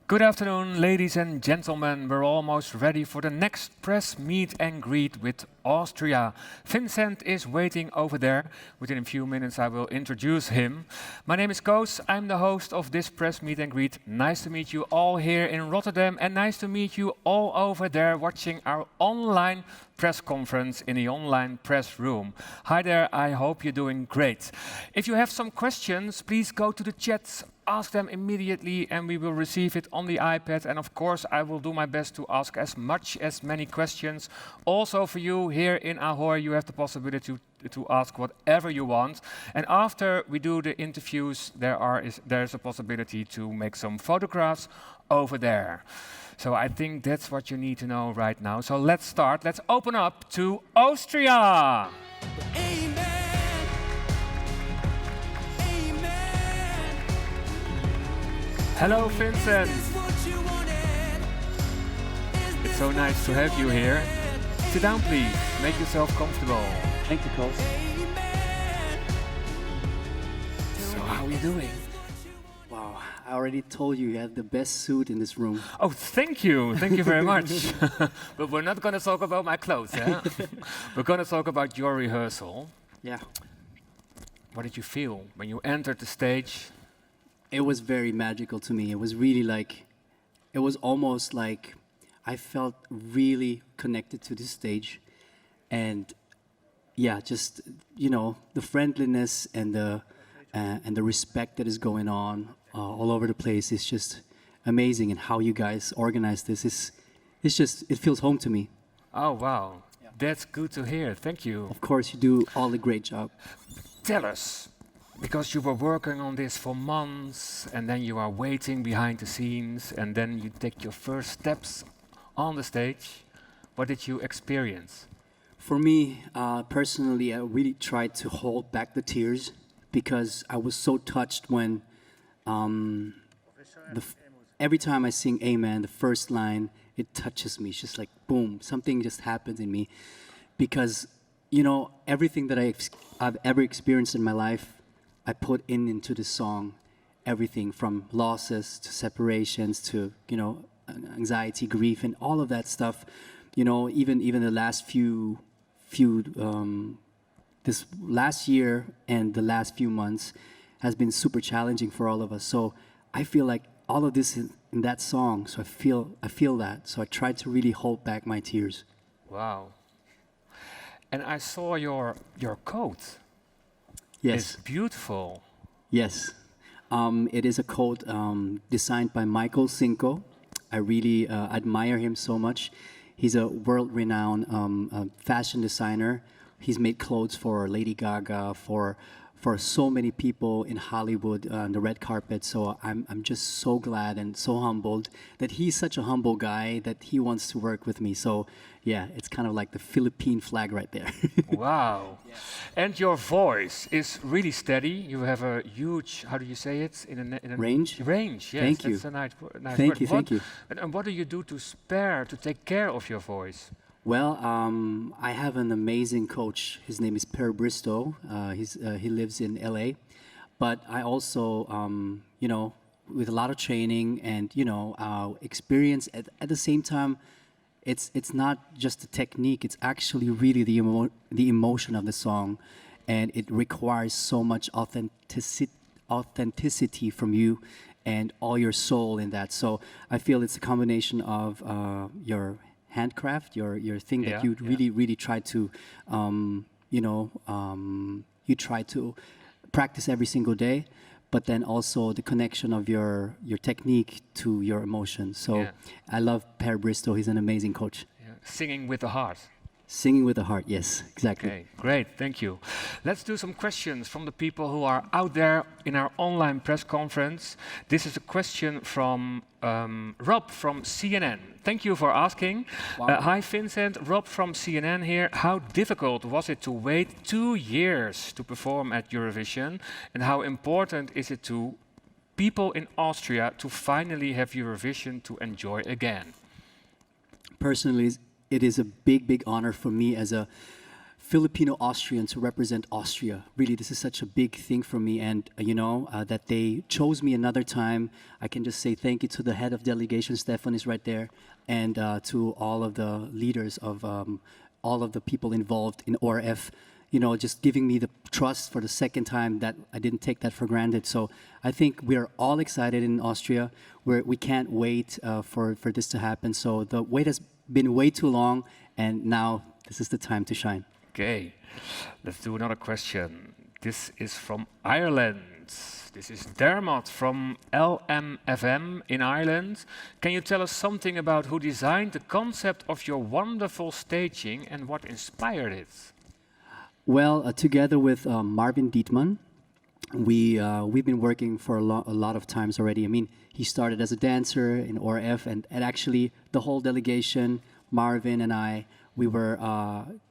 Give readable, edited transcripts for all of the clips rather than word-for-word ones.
Good afternoon, ladies and gentlemen. We're almost ready for the next press meet and greet with Austria. Vincent is waiting over there. Within a few minutes, I will introduce him. My name is Koos. I'm the host of this press meet and greet. Nice to meet you all here in Rotterdam, and nice to meet you all over there watching our online press conference in the online press room. Hi there, I hope you're doing great. If you have some questions, please go to the chats. Ask them immediately and we will receive it on the iPad, and of course I will do my best to ask as many questions. Also for you here in Ahoy, you have the possibility to ask whatever you want, and after we do the interviews there's a possibility to make some photographs over there. So I think that's what you need to know right now. So let's start. Let's open up to Austria. Hello, Vincent. It's so nice to have you here. Sit down, please. Make yourself comfortable. Thank you, Koos. So, how are you doing? Wow, I already told you have the best suit in this room. Oh, thank you. Thank you very much. But we're not going to talk about my clothes, eh? We're going to talk about your rehearsal. Yeah. What did you feel when you entered the stage? It was very magical to me. It was really like, it was almost like I felt really connected to this stage. And yeah, just, you know, the friendliness and the respect that is going on all over the place is just amazing. And how you guys organize this it's just, it feels home to me. Oh, wow. Yeah. That's good to hear. Thank you. Of course, you do all a great job. Tell us. Because you were working on this for months, and then you are waiting behind the scenes, and then you take your first steps on the stage. What did you experience? For me, personally, I really tried to hold back the tears because I was so touched when every time I sing Amen, the first line, it touches me. It's just like, boom, something just happens in me. Because, you know, everything that I've ever experienced in my life, I put into the song, everything from losses to separations to, you know, anxiety, grief, and all of that stuff. You know, even the last this last year and the last few months has been super challenging for all of us. So I feel like all of this is in that song. So I feel that. So I tried to really hold back my tears. Wow. And I saw your coat. Yes. It's beautiful. Yes. It is a coat designed by Michael Cinco. I really admire him so much. He's a world-renowned fashion designer. He's made clothes for Lady Gaga, for so many people in Hollywood on the red carpet. So I'm just so glad and so humbled that he's such a humble guy that he wants to work with me. So yeah, it's kind of like the Philippine flag right there. Wow. Yeah. And your voice is really steady. You have a huge, how do you say it? In a range? Range, yes. Thank you. That's a nice thank word. you, thank you. And what do you do to take care of your voice? Well, I have an amazing coach. His name is Per Bristow. He lives in LA. But I also, you know, with a lot of training and, you know, experience at the same time, it's not just the technique, it's actually really the emotion of the song. And it requires so much authenticity from you and all your soul in that. So I feel it's a combination of your handcraft, your thing that you really try to, you know, you try to practice every single day, but then also the connection of your technique to your emotions. So I love Per Bristow. He's an amazing coach. Yeah. Singing with the heart. Singing with the heart, yes, exactly. Okay, great, thank you. Let's do some questions from the people who are out there in our online press conference. This is a question from Rob from CNN. Thank you for asking. Wow. Hi Vincent, Rob from CNN here. How difficult was it to wait 2 years to perform at Eurovision? And how important is it to people in Austria to finally have Eurovision to enjoy again? Personally, it is a big honor for me as a Filipino Austrian to represent Austria. Really, this is such a big thing for me, and that they chose me another time. I can just say thank you to the head of delegation, Stefan is right there, and to all of the leaders of all of the people involved in ORF. Just giving me the trust for the second time. That I didn't take that for granted. So I think we're all excited in Austria. We can't wait for this to happen. So the wait has been way too long, and now this is the time to shine. Okay, let's do another question. This is from Ireland. This is Dermot from LMFM in Ireland. Can you tell us something about who designed the concept of your wonderful staging and what inspired it? Well, together with Marvin Dietmann, we've been working for a lot of times already. I mean, he started as a dancer in ORF, and actually the whole delegation, Marvin and I, we were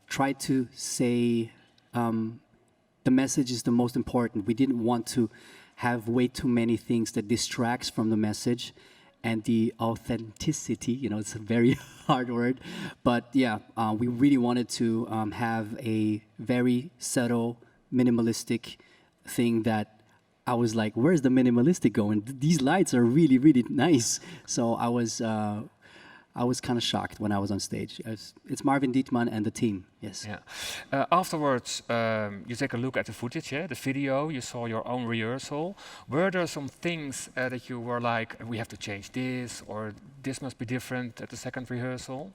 tried to say the message is the most important. We didn't want to have way too many things that distracts from the message and the authenticity. It's a very hard word, but yeah, we really wanted to have a very subtle, minimalistic thing that I was like, where's the minimalistic going? These lights are really, really nice. So I was kind of shocked when I was on stage. It's Marvin Dietmann and the team, yes. Yeah. Afterwards, you take a look at the footage, the video, you saw your own rehearsal. Were there some things that you were like, we have to change this, or this must be different at the second rehearsal?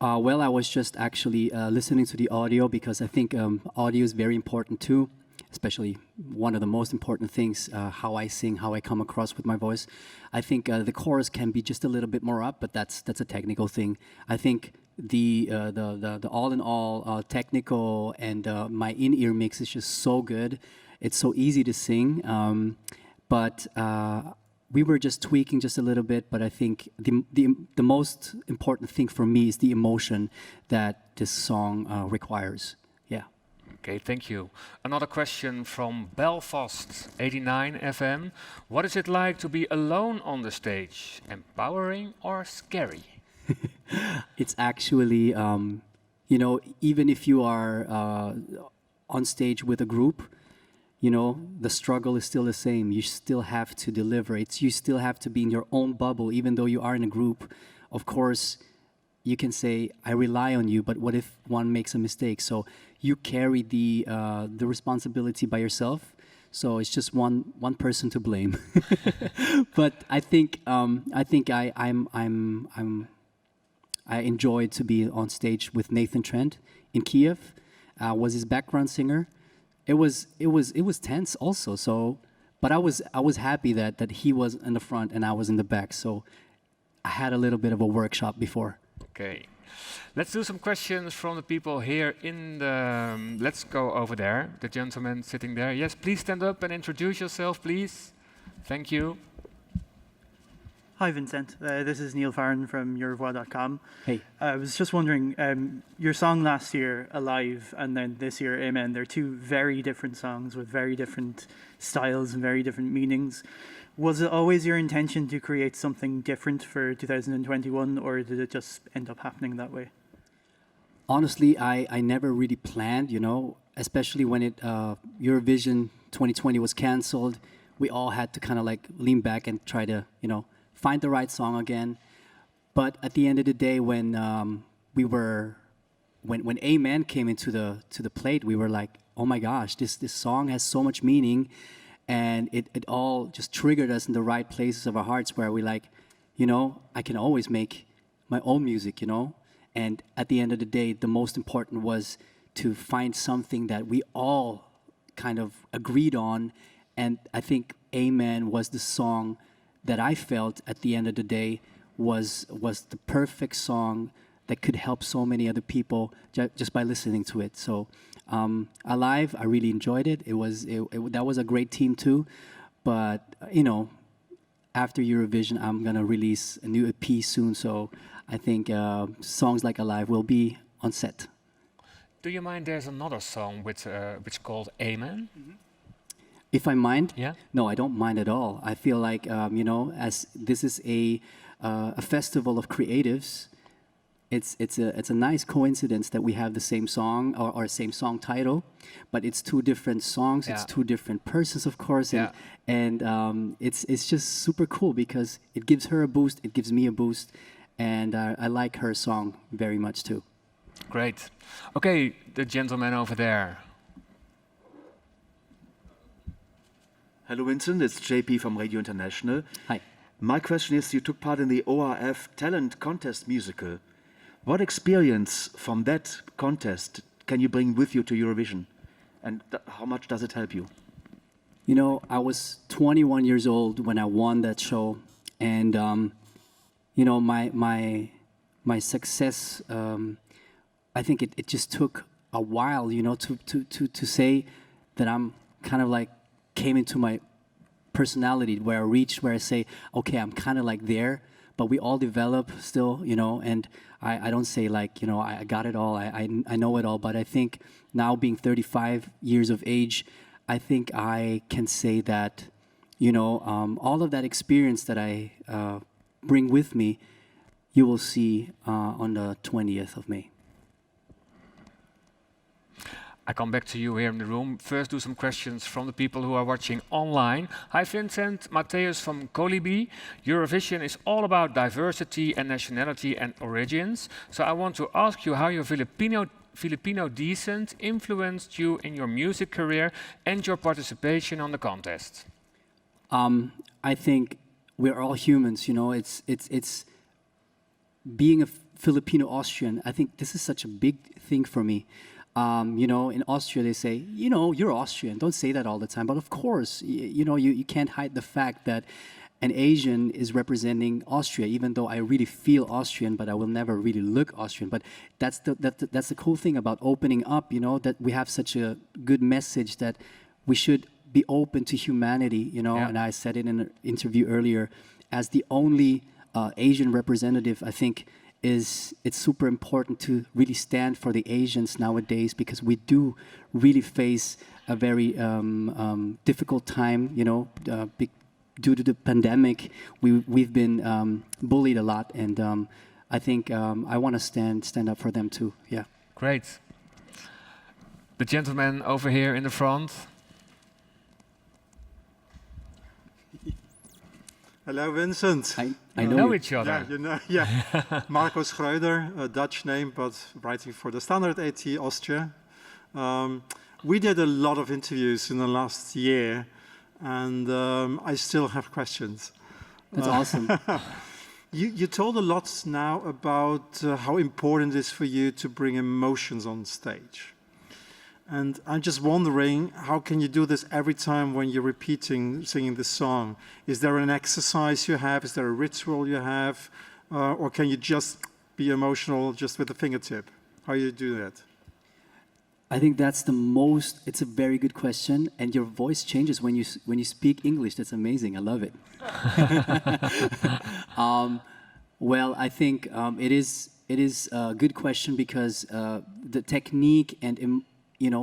Well, I was just actually listening to the audio, because I think audio is very important too. Especially one of the most important things, how I sing, how I come across with my voice. I think the chorus can be just a little bit more up, but that's a technical thing. I think the all in all technical and my in-ear mix is just so good. It's so easy to sing, but we were just tweaking just a little bit. But I think the most important thing for me is the emotion that this song requires. Yeah. Okay, thank you. Another question from Belfast 89 FM. What is it like to be alone on the stage? Empowering or scary? It's actually, even if you are on stage with a group, the struggle is still the same. You still have to deliver. You still have to be in your own bubble, even though you are in a group. Of course, you can say, I rely on you, but what if one makes a mistake? So you carry the responsibility by yourself. So it's just one person to blame. But I think I enjoyed to be on stage with Nathan Trent in Kiev. Was his background singer. It was tense also. So, but I was happy that he was in the front and I was in the back. So I had a little bit of a workshop before. Okay, let's do some questions from the people here in the. Let's go over there. The gentleman sitting there. Yes, please stand up and introduce yourself, please. Thank you. Hi, Vincent. This is Neil Farron from Eurovoix.com. Hey. I was just wondering, your song last year, Alive, and then this year, Amen, they're two very different songs with very different styles and very different meanings. Was it always your intention to create something different for 2021, or did it just end up happening that way? Honestly, I never really planned, especially when Eurovision 2020 was canceled. We all had to kind of like lean back and try to, find the right song again. But at the end of the day, when when Amen came into the plate, we were like, oh my gosh, this song has so much meaning, and it all just triggered us in the right places of our hearts where we like, I can always make my own music, And at the end of the day, the most important was to find something that we all kind of agreed on, and I think Amen was the song that I felt at the end of the day was the perfect song that could help so many other people just by listening to it. So Alive, I really enjoyed it. That was a great team too. But after Eurovision, I'm gonna release a new EP soon. So I think songs like Alive will be on set. Do you mind? There's another song which called Amen. Mm-hmm. If I mind? Yeah. No, I don't mind at all. I feel like as this is a festival of creatives, it's a nice coincidence that we have the same song or same song title, but it's two different songs. It's two different persons, of course, and it's just super cool because it gives her a boost, it gives me a boost, and I like her song very much too. Great. Okay, the gentleman over there. Hello, Vincent. It's JP from Radio International. Hi. My question is, you took part in the ORF Talent Contest musical. What experience from that contest can you bring with you to Eurovision? And how much does it help you? You know, I was 21 years old when I won that show. And, you know, my success, I think it just took a while, you know, to say that I'm kind of like came into my personality where I reached, where I say, okay, I'm kind of like there, but we all develop still, you know, and I don't say like, you know, I got it all, I know it all, but I think now being 35 years of age, I think I can say that, you know, all of that experience that I bring with me, you will see on the 20th of May. I come back to you here in the room. First, do some questions from the people who are watching online. Hi, Vincent. Matthäus from Colibri. Eurovision is all about diversity and nationality and origins. So I want to ask you how your Filipino descent influenced you in your music career and your participation on the contest. I think we're all humans, you know. It's being a Filipino Austrian. I think this is such a big thing for me. You know, in Austria, they say, you know, you're Austrian. Don't say that all the time. But of course, you know, you can't hide the fact that an Asian is representing Austria, even though I really feel Austrian, but I will never really look Austrian. But that's the cool thing about opening up, you know, that we have such a good message that we should be open to humanity, you know. And I said it in an interview earlier, as the only Asian representative, I think, it's super important to really stand for the Asians nowadays, because we do really face a very difficult time, you know, due to the pandemic. We've been bullied a lot, and I think I want to stand up for them too. Yeah. Great. The gentleman over here in the front. Hello, Vincent. I know each other. Yeah, you know, yeah. Marco Schreuder, a Dutch name, but writing for the Standard AT Austria. We did a lot of interviews in the last year, and I still have questions. That's awesome. You told a lot now about how important it is for you to bring emotions on stage. And I'm just wondering, how can you do this every time when you're singing this song? Is there an exercise you have? Is there a ritual you have? Or can you just be emotional just with a fingertip? How do you do that? I think that's it's a very good question. And your voice changes when you speak English. That's amazing. I love it. Well, I think it is a good question, because the technique and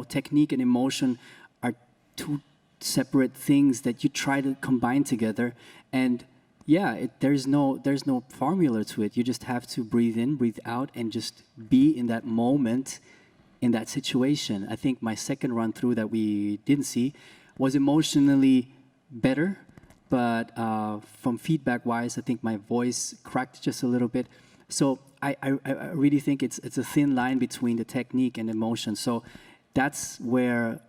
technique and emotion are two separate things that you try to combine together. And yeah, there's no formula to it. You just have to breathe in, breathe out, and just be in that moment, in that situation. I think my second run through that we didn't see was emotionally better, but from feedback-wise, I think my voice cracked just a little bit. So I really think it's a thin line between the technique and emotion. So that's where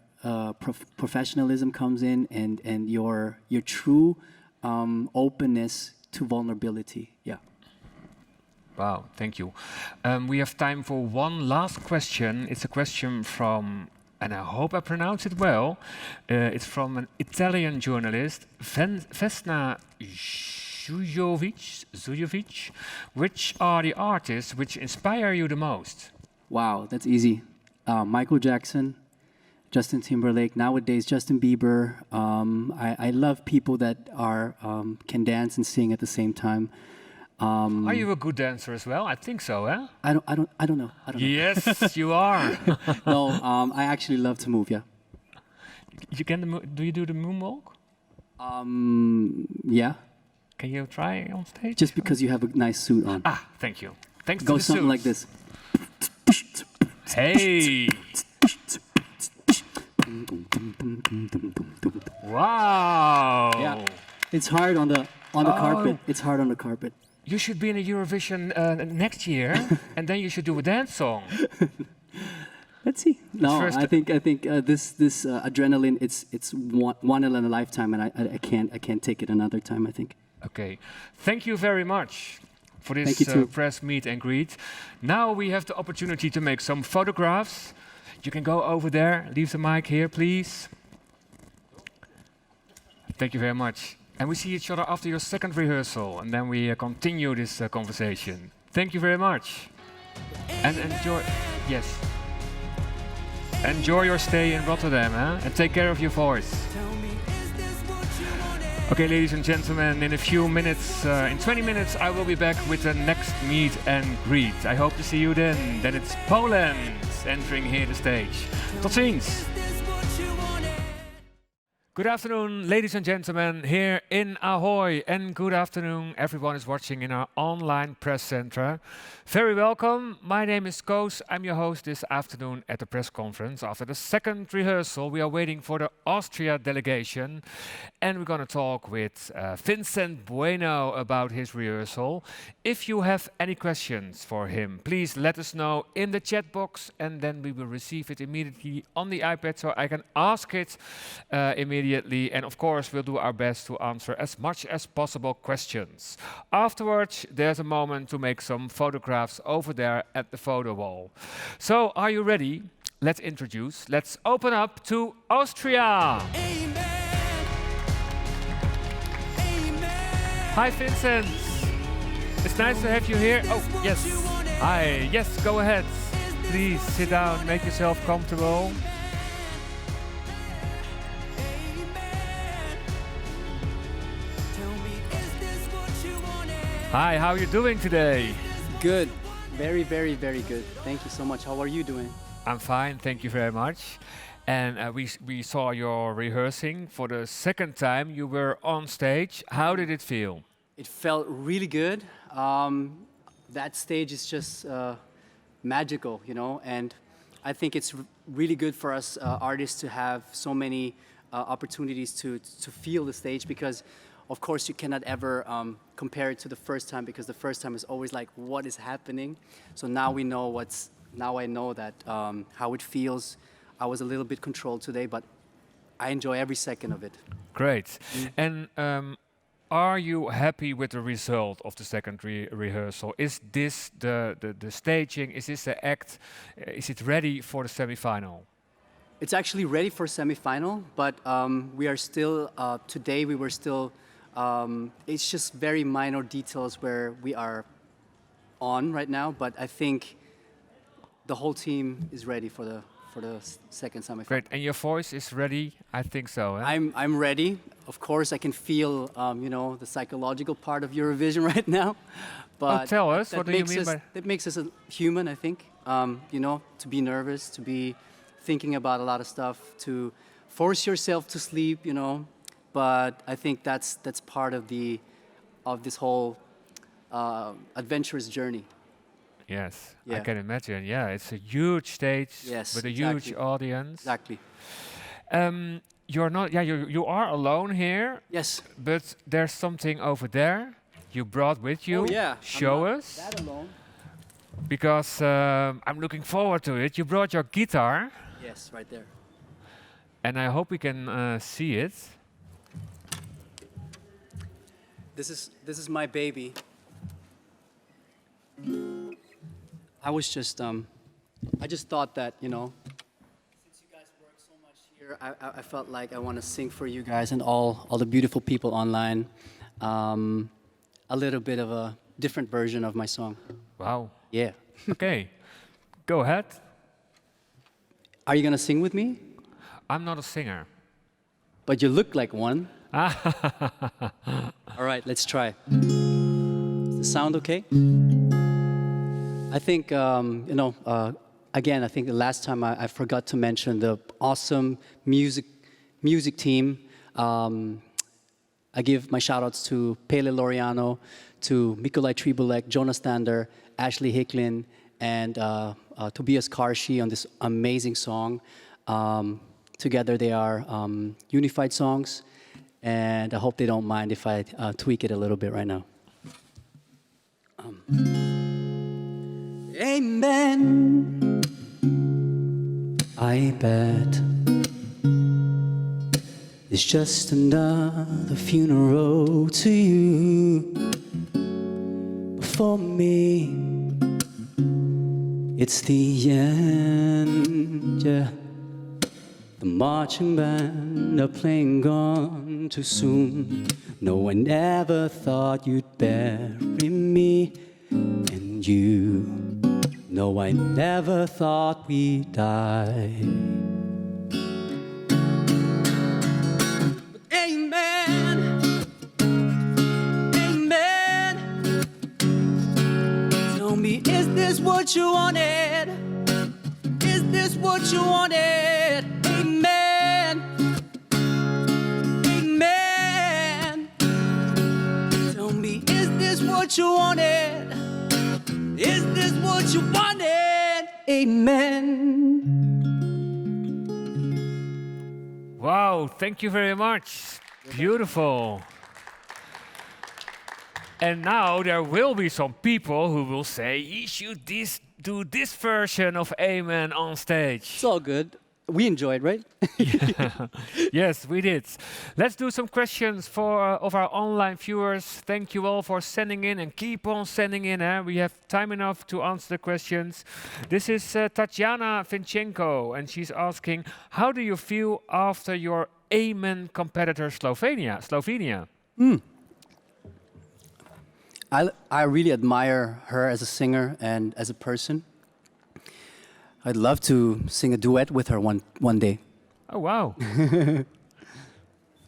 professionalism comes in, and your true openness to vulnerability. Yeah. Wow, thank you. We have time for one last question. It's a question from, and I hope I pronounce it well, it's from an Italian journalist, Vesna Zujovic. Which are the artists which inspire you the most? Wow, that's easy. Michael Jackson, Justin Timberlake, nowadays Justin Bieber. I love people that can dance and sing at the same time. Are you a good dancer as well? I think so, eh? I don't know. Yes, you are. No, I actually love to move. Yeah. Do you do the moonwalk? Yeah. Can you try on stage? Just because you have a nice suit on. Ah, thank you. Thanks to Goes the something like suits. this. Hey! Wow! Yeah. It's hard on the carpet. It's hard on the carpet. You should be in a Eurovision next year, and then you should do a dance song. Let's see. No, first- I think this adrenaline. It's one in a lifetime, and I can't take it another time. I think. Okay. Thank you very much for Thank this you too. press meet and greet. Now we have the opportunity to make some photographs. You can go over there. Leave the mic here, please. Thank you very much. And we see each other after your second rehearsal, and then we continue this conversation. Thank you very much. And enjoy. Yes. Enjoy your stay in Rotterdam, huh? And take care of your voice. Okay, ladies and gentlemen, in a few minutes, in 20 minutes, I will be back with the next meet and greet. I hope to see you then. Then it's Poland entering here the stage. Tot ziens! Good afternoon, ladies and gentlemen, here in Ahoy, and good afternoon, everyone is watching in our online press center. Very welcome. My name is Koos. I'm your host this afternoon at the press conference. After the second rehearsal, we are waiting for the Austria delegation, and we're going to talk with Vincent Bueno about his rehearsal. If you have any questions for him, please let us know in the chat box, and then we will receive it immediately on the iPad so I can ask it immediately. And of course, we'll do our best to answer as much as possible questions. Afterwards, there's a moment to make some photographs over there at the photo wall. So, are you ready? Let's open up to Austria. Amen. Amen. Hi, Vincent. It's nice to have you here. Oh, yes. Hi. Yes, go ahead. Please sit down, make yourself comfortable. Hi, how are you doing today? Good. Very, very, very good. Thank you so much. How are you doing? I'm fine, thank you very much. And we saw your rehearsing for the second time. You were on stage. How did it feel? It felt really good. That stage is just magical, you know, and I think it's really good for us artists to have so many opportunities to feel the stage, because of course you cannot ever compare it to the first time, because the first time is always like, what is happening? So now we know now I know that how it feels. I was a little bit controlled today, but I enjoy every second of it. Great. And are you happy with the result of the second rehearsal? Is this the staging? Is this the act? Is it ready for the semi-final? It's actually ready for semi-final, but we are still, today we were still, it's just very minor details where we are on right now, but I think the whole team is ready for the second semi-final. Great, and your voice is ready? I think so. Eh? I'm ready. Of course, I can feel, you know, the psychological part of Eurovision right now. But tell us, what do you mean by... That makes us a human, I think. You know, to be nervous, to be thinking about a lot of stuff, to force yourself to sleep, you know. But I think that's part of this whole adventurous journey. Yes, Yeah. I can imagine. Yeah, it's a huge stage with a huge exactly. audience. Exactly. You're not. Yeah, you are alone here. Yes. But there's something over there you brought with you. Oh yeah. Show I'm not us. that alone. Because I'm looking forward to it. You brought your guitar. Yes, right there. And I hope we can see it. This is my baby. I was just I just thought that, you know, since you guys work so much here, I felt like I want to sing for you guys and all the beautiful people online a little bit of a different version of my song. Wow. Yeah. Okay. Go ahead. Are you gonna sing with me? I'm not a singer. But you look like one. All right, let's try. Is the sound okay? I think, you know, again, I think the last time I forgot to mention the awesome music team. I give my shout-outs to Pele Loriano, to Mikolaj Tribulek, Jonas Stander, Ashley Hicklin, and Tobias Karshi on this amazing song. Together they are unified songs, and I hope they don't mind if I tweak it a little bit right now. Amen. I bet it's just another funeral to you. But for me, it's the end, yeah. The marching band are playing Gone Too Soon. No, I never thought you'd bury me and you. No, I never thought we'd die. But amen, amen. Tell me, is this what you wanted? Is this what you wanted? Amen, amen. Tell me, is this what you wanted? Is this what you wanted? Amen. Wow, thank you very much. Beautiful. And now there will be some people who will say, you should do this version of Amen on stage. It's all good. We enjoyed, right? Yes, we did. Let's do some questions of our online viewers. Thank you all for sending in and keep on sending in. We have time enough to answer the questions. This is Tatiana Vinchenko, and she's asking, how do you feel after your Amen competitor Slovenia? I really admire her as a singer and as a person. I'd love to sing a duet with her one day. Oh, wow.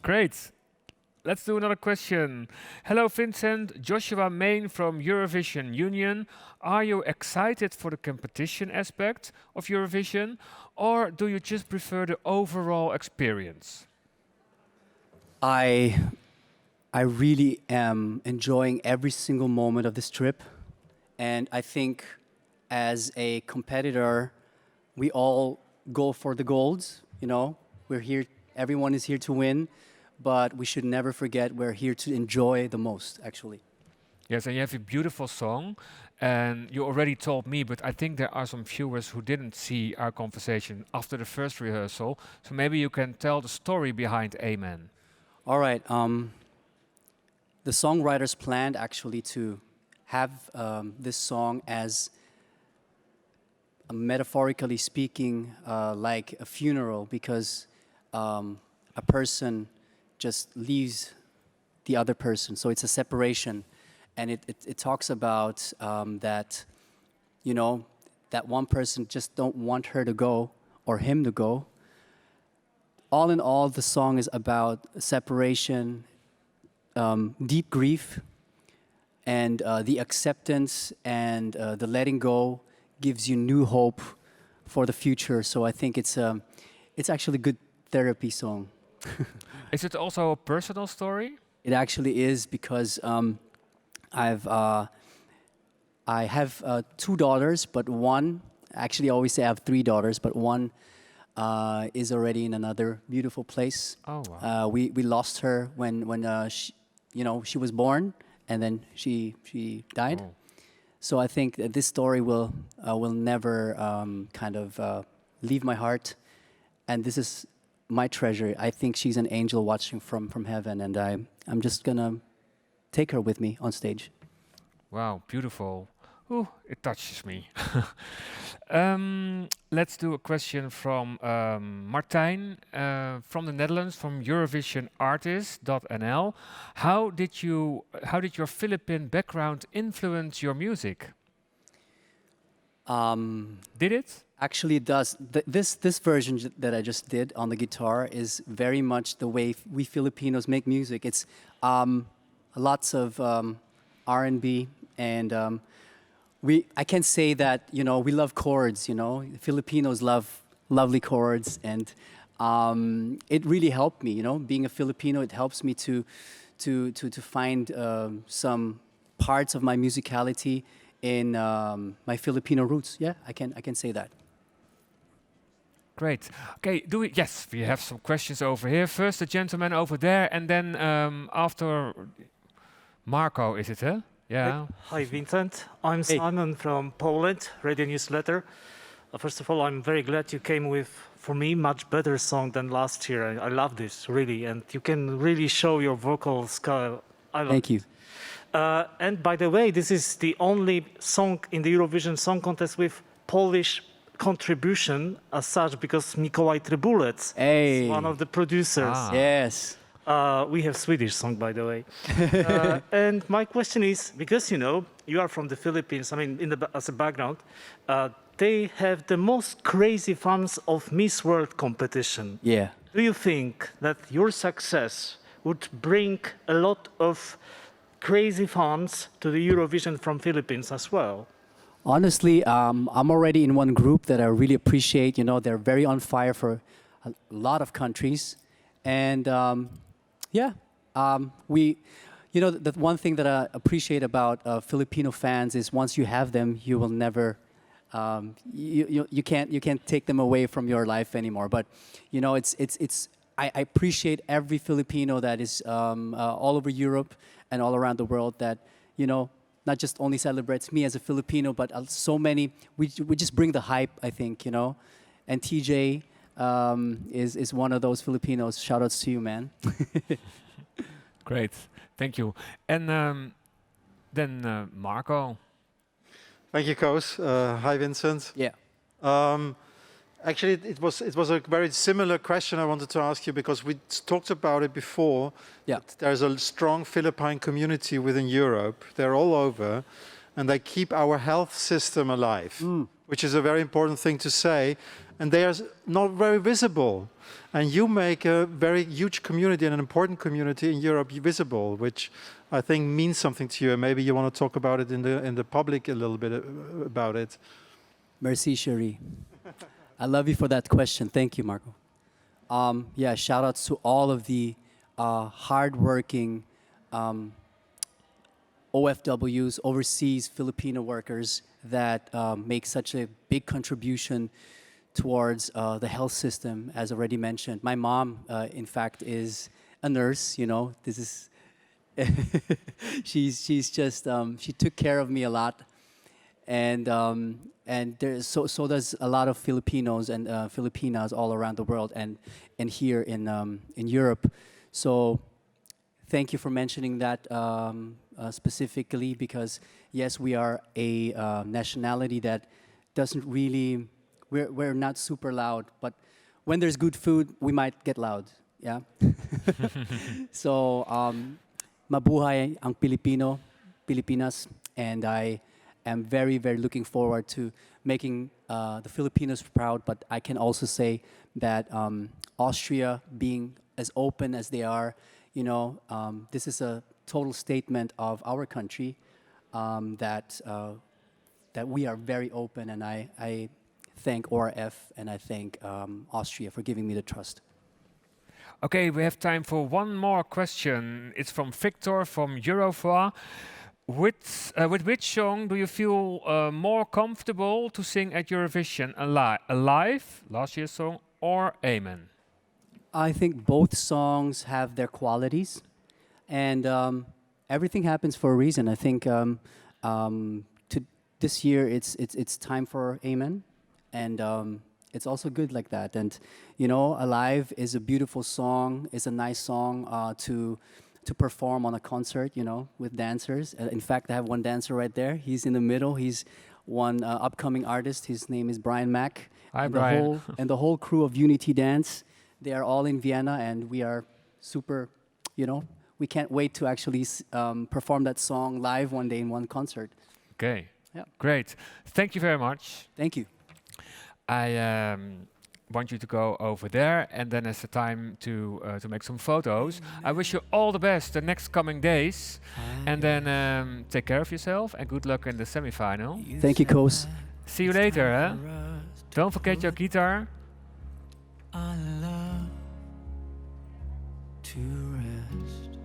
Great. Let's do another question. Hello, Vincent. Joshua Main from Eurovision Union. Are you excited for the competition aspect of Eurovision, or do you just prefer the overall experience? I really am enjoying every single moment of this trip. And I think as a competitor, we all go for the golds, you know. We're here, everyone is here to win, but we should never forget we're here to enjoy the most, actually. Yes, and you have a beautiful song, and you already told me, but I think there are some viewers who didn't see our conversation after the first rehearsal, so maybe you can tell the story behind Amen. All right, the songwriters planned actually to have this song as, metaphorically speaking, like a funeral, because a person just leaves the other person. So it's a separation. And it talks about that, you know, that one person just don't want her to go or him to go. All in all, the song is about separation, deep grief, and the acceptance and the letting go gives you new hope for the future. So I think it's actually a good therapy song. Is it also a personal story? It actually is, because I have 2 daughters, but one, actually I always say I have 3 daughters, but one is already in another beautiful place. Oh, wow. We lost her when she was born, and then she died. Oh. So I think that this story will never leave my heart, and this is my treasure. I think she's an angel watching from heaven, and I'm just gonna take her with me on stage. Wow, beautiful. Ooh, it touches me. Let's do a question from Martijn from the Netherlands, from EurovisionArtist.nl. How did your Philippine background influence your music? Did it? Actually, it does. This version that I just did on the guitar is very much the way we Filipinos make music. It's lots of R&B, and I can say that, you know, we love chords. You know, Filipinos love lovely chords, and it really helped me. You know, being a Filipino, it helps me to to find some parts of my musicality in my Filipino roots. Yeah, I can say that. Great. Okay, yes, we have some questions over here. First, the gentleman over there, and then after Marco, is it? Huh? Yeah. Hi, Vincent. I'm Hey. Simon from Poland, Radio Newsletter. First of all, I'm very glad you came with, for me, much better song than last year. I love this, really, and you can really show your vocal skill. I love Thank you. And by the way, this is the only song in the Eurovision Song Contest with Polish contribution as such, because Mikołaj Trybulec Hey. is one of the producers. Ah. Yes. We have Swedish song, by the way. And my question is, because you are from the Philippines, I mean, as a background, they have the most crazy fans of Miss World competition. Yeah. Do you think that your success would bring a lot of crazy fans to the Eurovision from Philippines as well? Honestly, I'm already in one group that I really appreciate. They're very on fire for a lot of countries, and the one thing that I appreciate about Filipino fans is once you have them, you will never, you can't take them away from your life anymore. But I appreciate every Filipino that is all over Europe and all around the world that not just only celebrates me as a Filipino, but so many. We just bring the hype, I think, And TJ is one of those Filipinos. Shout outs to you, man. Great. Thank you. And then Marco. Thank you, Koos. Hi, Vincent. Yeah. Actually, it was a very similar question I wanted to ask you because we talked about it before. Yeah. There's a strong Philippine community within Europe. They're all over, and they keep our health system alive, which is a very important thing to say. And they are not very visible. And you make a very huge community and an important community in Europe visible, which I think means something to you. And maybe you want to talk about it in the public a little bit about it. Merci, Cherie. I love you for that question. Thank you, Marco. Shout outs to all of the hardworking OFWs, overseas Filipino workers that make such a big contribution towards the health system, as already mentioned. My mom, in fact, is a nurse. This is she's just she took care of me a lot, and there's so does a lot of Filipinos and Filipinas all around the world and here in Europe. So thank you for mentioning that specifically, because yes, we are a nationality that doesn't really. We're not super loud, but when there's good food, we might get loud. Yeah. So mabuhay ang Pilipinas, and I am very, very looking forward to making the Filipinos proud. But I can also say that Austria, being as open as they are, this is a total statement of our country that we are very open, and I thank ORF and I thank Austria for giving me the trust. Okay, we have time for one more question. It's from Victor from Eurofoa. With which song do you feel more comfortable to sing at Eurovision? Alive, last year's song, or Amen? I think both songs have their qualities, and everything happens for a reason. I think this year it's time for Amen. And it's also good like that. And, Alive is a beautiful song. It's a nice song to perform on a concert, with dancers. In fact, I have one dancer right there. He's in the middle. He's one upcoming artist. His name is Brian Mack. Hi, and Brian. The whole crew of Unity Dance, they are all in Vienna, and we are super, we can't wait to actually perform that song live one day in one concert. Okay, Yeah. great. Thank you very much. Thank you. I want you to go over there, and then it's the time to make some photos. I wish you all the best the next coming days, and then take care of yourself and good luck in the semi-final. Thank you, Koos. See you later, huh? Don't forget your guitar. I love to rest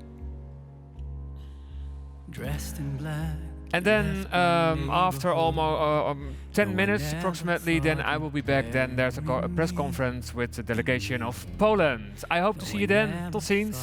dressed in black. And then after almost 10 minutes approximately, then I will be back. Then there's a press conference with the delegation of Poland. I hope to see you then. Tot ziens.